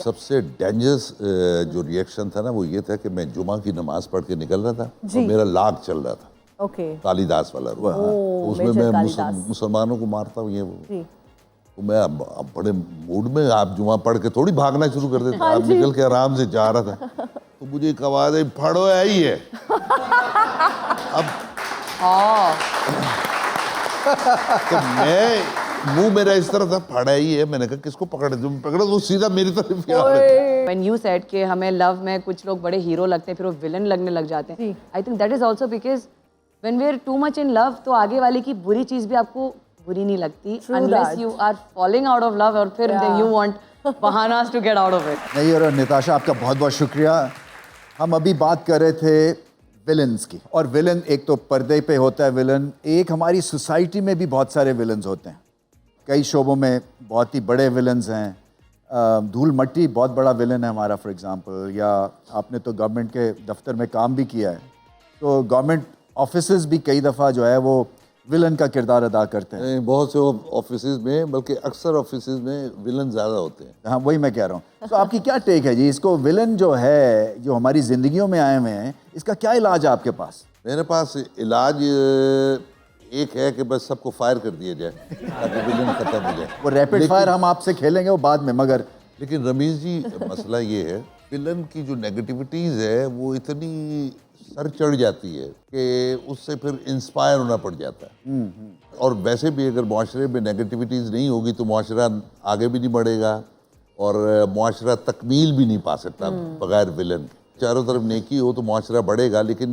सबसे डेंजरस जो रिएक्शन था ना वो ये था कि मैं जुमा की नमाज पढ़ के निकल रहा था और मेरा लाग चल रहा था। ओके। कालिदास वाला रूप। तो उसमें मैं मुसलमानों को मारता हूँ ये वो। तो मैं अब बड़े मूड में, आप जुमा पढ़ के थोड़ी भागना शुरू कर देते। आप निकल के आराम से जा रहा था तो मुझे एक आवाज आई, फड़ो आई है। अब तो मैं मुंह मेरा इस तरह था, फड़ा ही है। मैंने कहा किसको पकड़े, तुम पकड़ो तो सीधा मेरी तरफ आ रहा है। When you said कि हमें लव में कुछ लोग बड़े हीरो लगते हैं फिर वो विलन लगने लग जाते हैं, I think that is also because when we are too much in love तो आगे वाले की बुरी चीज भी आपको बुरी नहीं लगती unless you are falling out of love और फिर you want बहानास to get out of it। नहीं, और निताशा आपका बहुत बहुत शुक्रिया। हम अभी बात कर रहे थे विलन्स की, और विलन एक तो पर्दे पे होता है विलन, एक हमारी सोसाइटी में भी बहुत सारे विलन्स होते हैं। कई शोबों में बहुत ही बड़े विलन्स हैं। धूल मट्टी बहुत बड़ा विलन है हमारा फॉर एग्जांपल, या आपने तो गवर्नमेंट के दफ्तर में काम भी किया है, तो गवर्नमेंट ऑफिसेज भी कई दफ़ा जो है वो विलन का किरदार अदा करते हैं। बहुत से ऑफिसेज में, बल्कि अक्सर ऑफिसेज में विलन ज़्यादा होते हैं। हाँ, वही मैं कह रहा हूँ। तो आपकी क्या टेक है जी, इसको विलन जो है जो हमारी ज़िंदगियों में आए हुए हैं, इसका क्या इलाज है आपके पास? मेरे पास इलाज एक है कि बस सबको फायर कर दिया जाए ताकि विलन खत्म हो जाए। वो रैपिड फायर हम आपसे खेलेंगे वो बाद में, मगर लेकिन रमीज जी मसला ये है, विलन की जो नेगेटिविटीज़ है वो इतनी सर चढ़ जाती है कि उससे फिर इंस्पायर होना पड़ जाता है। और वैसे भी अगर मुआशरे में नेगेटिविटीज़ नहीं होगी तो मुआशरा आगे भी नहीं बढ़ेगा और मुआशरा तकमील भी नहीं पा सकता बगैर विलन के। चारों तरफ नेकी हो तो मुआशरा बढ़ेगा, लेकिन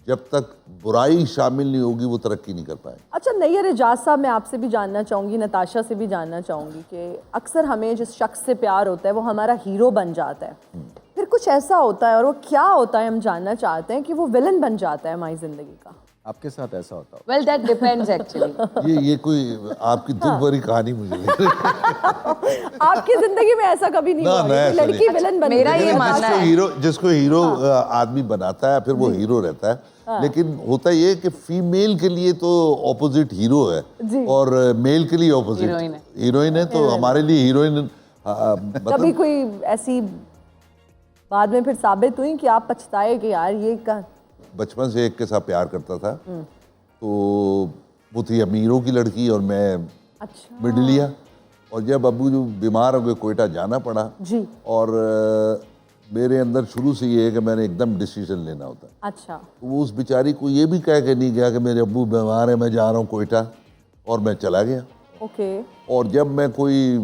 जब तक बुराई शामिल नहीं होगी वो तरक्की नहीं कर पाए। अच्छा नैयर एजाज साहब, मैं आपसे भी जानना चाहूँगी, नताशा से भी जानना चाहूँगी कि अक्सर हमें जिस शख्स से प्यार होता है वो हमारा हीरो बन जाता है, फिर कुछ ऐसा होता है और वो क्या होता है हम जानना चाहते हैं कि वो विलन बन जाता है हमारी ज़िंदगी का। आपके साथ ऐसा होता है? Well, that depends actually। ये कोई आपकी दुख भरी कहानी मुझे लग रही है। आपकी जिंदगी में ऐसा कभी नहीं हुआ कि लड़की विलन बन? मेरा ये मानना है जिसको हीरो आदमी बनाता है फिर वो हीरो रहता है। लेकिन होता ये कि फीमेल के लिए तो ऑपोजिट हीरो है और मेल के लिए ऑपोजिट हीरोइन है। तो हमारे लिए हीरोइन कभी कोई ऐसी बाद में फिर साबित हुई कि आप पछताए कि यार ये का बचपन से एक के साथ प्यार करता था, तो वो थी अमीरों की लड़की और मैं मिडिलिया, और जब अबू जो बीमार हो गए कोयटा जाना पड़ा जी। और मेरे अंदर शुरू से ये है कि मैंने एकदम डिसीजन लेना होता है। अच्छा। तो वो उस बेचारी को ये भी कह के नहीं गया कि मेरे अब्बू बीमार है मैं जा रहा हूँ कोयटा, और मैं चला गया। ओके। और जब मैं कोई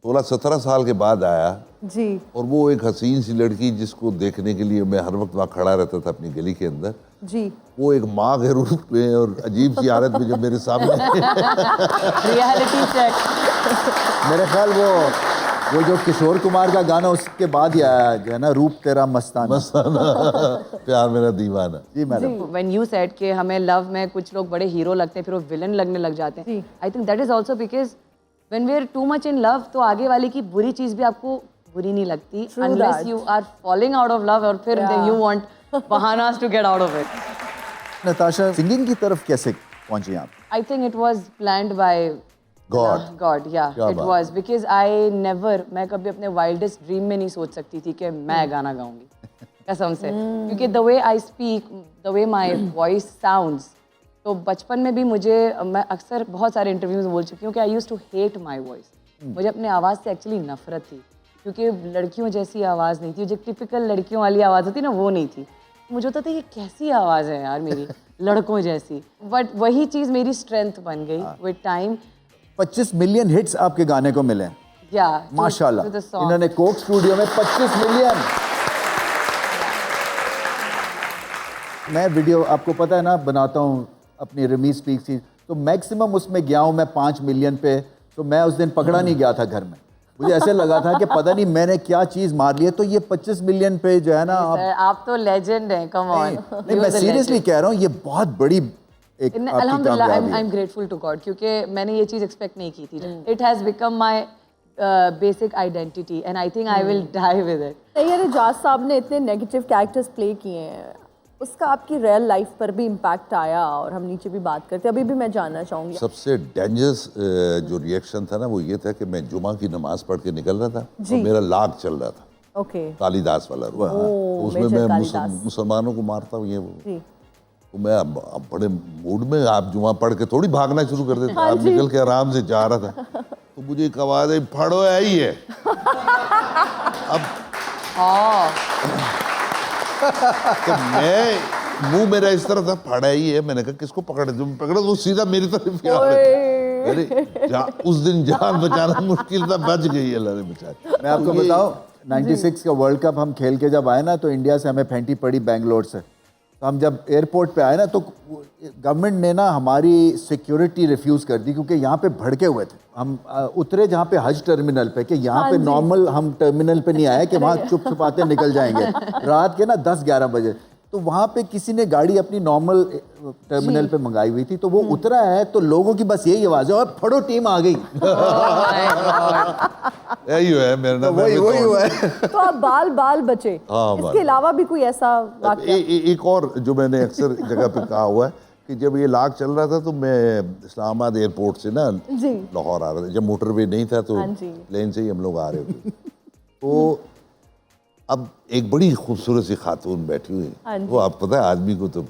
16-17 साल के बाद आया जी, और वो एक हसीन सी लड़की जिसको देखने के लिए मैं हर वक्त वहाँ खड़ा रहता था अपनी गली के अंदर जी, वो एक माँ के रूप में और अजीब सी हालत में जब मेरे सामने रियलिटी चेक। मेरे ख्याल वो जो किशोर कुमार का गाना उसके बाद ही आया जो है ना, रूप तेरा मस्ताना। प्यार मेरा दीवाना। जी मैडम। When you said कि हमें लव में कुछ लोग बड़े हीरो लगते हैं फिर वो विलन लगने लग जाते हैं, I think that is also because when we are too much in love तो आगे वाले की बुरी चीज भी आपको बुरी नहीं लगती unless you are falling out of love और फिर you want बहानास to get out of it। Natasha, singing की तरफ कैसे पहुंची आप? I think it was planned by God, yeah, it was because I never, मैं कभी अपने wildest dream में नहीं सोच सकती थी कि मैं गाना गाऊंगी कसम से, क्योंकि the way I speak, the way my voice sounds, तो बचपन में भी मैं अक्सर बहुत सारे इंटरव्यूज में बोल चुकी हूँ कि I used to hate my voice. मुझे अपने आवाज़ से एक्चुअली नफरत थी क्योंकि लड़कियों जैसी आवाज़ नहीं थी, जो टिपिकल लड़कियों वाली आवाज़ होती ना वो नहीं थी। मुझे होता था ये कैसी आवाज़ है यार मेरी लड़कों जैसी, बट वही चीज़ मेरी स्ट्रेंथ बन गई विद टाइम। 25 मिलियन हिट्स आपके गाने को मिले। या माशाल्लाह, इन्होंने कोक स्टूडियो में 25 मिलियन। मैं वीडियो आपको पता है ना बनाता हूँ अपनी रमीज स्पीक्स की, तो मैक्सिमम उसमें गया हूँ मैं 5 मिलियन पे। तो मैं उस दिन पकड़ा नहीं गया था घर में, मुझे ऐसे लगा था कि पता नहीं मैंने क्या चीज़ मार ली है। तो ये 25 मिलियन पे जो है ना आप तो लेजेंड हैं, कम ऑन। नहीं मैं सीरियसली कह रहा हूँ, ये बहुत बड़ी एक अल्हम्दुलिल्लाह, I am grateful to God क्योंकि मैंने ये चीज़ एक्सपेक्ट नहीं की थी। It has become my basic identity and I think I will die with it. Nayyar Ejaz Sahab ने इतने नेगेटिव कैरेक्टर्स प्ले किए हैं, उसका आपकी रियल लाइफ पर भी इम्पैक्ट आया और हम नीचे भी बात करते हैं, अभी भी मैं जानना चाहूँगी। सबसे डेंजरस जो रिएक्शन था ना वो ये था कि मैं जुमा की नमाज पढ़ के निकल रहा था और मेरा लाग चल रहा था, ओके, कालिदास वाला रूप। तो उसमें मेजर मैं कालिदास। मुसलमानों को मारता हूँ ये वो। जी, तो मैं अब बड़े मूड में, आप जुमा पढ़ के थोड़ी भागना शुरू कर देते, आप निकल के आराम से जा रहा था तो मुझे एक आवाज आई, फड़ो है ही है। अब तो मैं, मुंह मेरा इस तरह था, फड़ा ही है, मैंने कहा किसको पकड़े, तुम पकड़ो, वो सीधा मेरी तरफ ही आ रहा था। अरे उस दिन जान बचाना मुश्किल था, बच गई अल्लाह ने बचाई। मैं आपको बताऊं, 96 का वर्ल्ड कप हम खेल के जब आए ना, तो इंडिया से हमें फेंटी पड़ी बेंगलोर से। तो हम जब एयरपोर्ट पे आए ना, तो गवर्नमेंट ने ना हमारी सिक्योरिटी रिफ्यूज़ कर दी, क्योंकि यहाँ पे भड़के हुए थे। हम उतरे जहाँ पे हज टर्मिनल पे, कि यहाँ पे नॉर्मल हम टर्मिनल पे नहीं आए कि वहाँ चुप छुपाते निकल जाएंगे रात के ना 10-11 बजे। तो वहाँ पे किसी ने गाड़ी अपनी नॉर्मल टर्मिनल पे मंगाई हुई थी, तो वो उतरा है, तो लोगों की बस यही आवाज़ है, और फड़ो टीम आ गई। यही है मेरा नाम, वही हुआ है। तो आप बाल बचे। हाँ, इसके अलावा भी कोई ऐसा वाकया? एक और जो मैंने अक्सर जगह पे कहा हुआ है कि जब ये लाग चल रहा था तो मैं इस्लामाबाद एयरपोर्ट से ना जी, लाहौर आ रहा था, जब मोटरवे नहीं था तो हाँ जी। प्लेन से ही हम लोग आ रहे थे। तो अब एक बड़ी खूबसूरत सी खातून बैठी हुई हाँ जी। वो, आप पता है आदमी को तो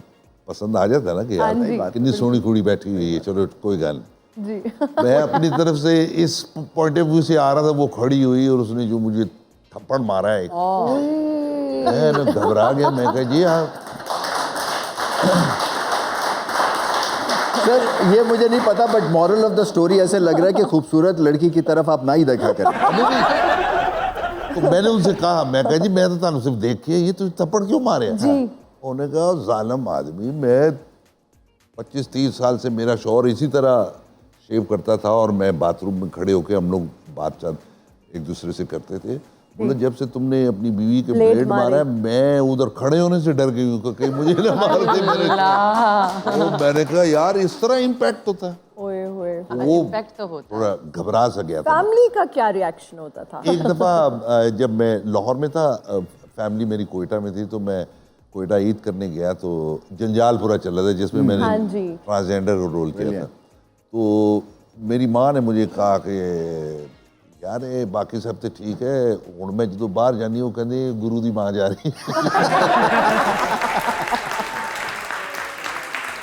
पसंद आ जाता है ना कि हाँ यार जी। कितनी सोहनी कुड़ी बैठी हुई है, चलो कोई गल नहीं। जी, मैं अपनी तरफ से इस पॉइंट ऑफ व्यू से आ रहा था, वो खड़ी हुई और उसने जो मुझे थप्पड़ मारा है, मैं घबरा गया। मैं कहा जी आप, सर ये मुझे नहीं पता, but moral of the story ऐसे लग रहा है कि खूबसूरत लड़की की तरफ आप ना ही देखा करें। तो मैंने उनसे कहा, मैं कहा जी मैं तो तुम सिर्फ देख के, ये तुझे थप्पड़ क्यों मारे? उन्होंने कहा जालिम आदमी, मैं 25-30 साल से मेरा शौहर इसी तरह शेव करता था और मैं बाथरूम में खड़े होकर हम लोग बातचीत एक दूसरे से करते थे। बोले जब से तुमने अपनी बीवी के ब्लेड मारा है, मैं उधर खड़े होने से डर गई हूँ कहीं मुझे ना मार दे मेरे। तो मैंने कहा यार इस तरह इम्पैक्ट होता है, ओए होए। वो इम्पैक्ट तो होता थोड़ा घबरा सा गया था। फैमिली का क्या रिएक्शन होता था? एक दफ़ा जब मैं लाहौर में था, फैमिली मेरी कोयटा में थी, तो मैं कोयटा ईद करने गया तो जंजाल पूरा चल रहा था जिसमें मैंने हाँ जी। ट्रांसजेंडर को रोल किया था। तो मेरी माँ ने मुझे कहा कि यार ये बाकी सब तो ठीक है, हुण मैं जो बाहर जानी वो कहते गुरु दी माँ जा रही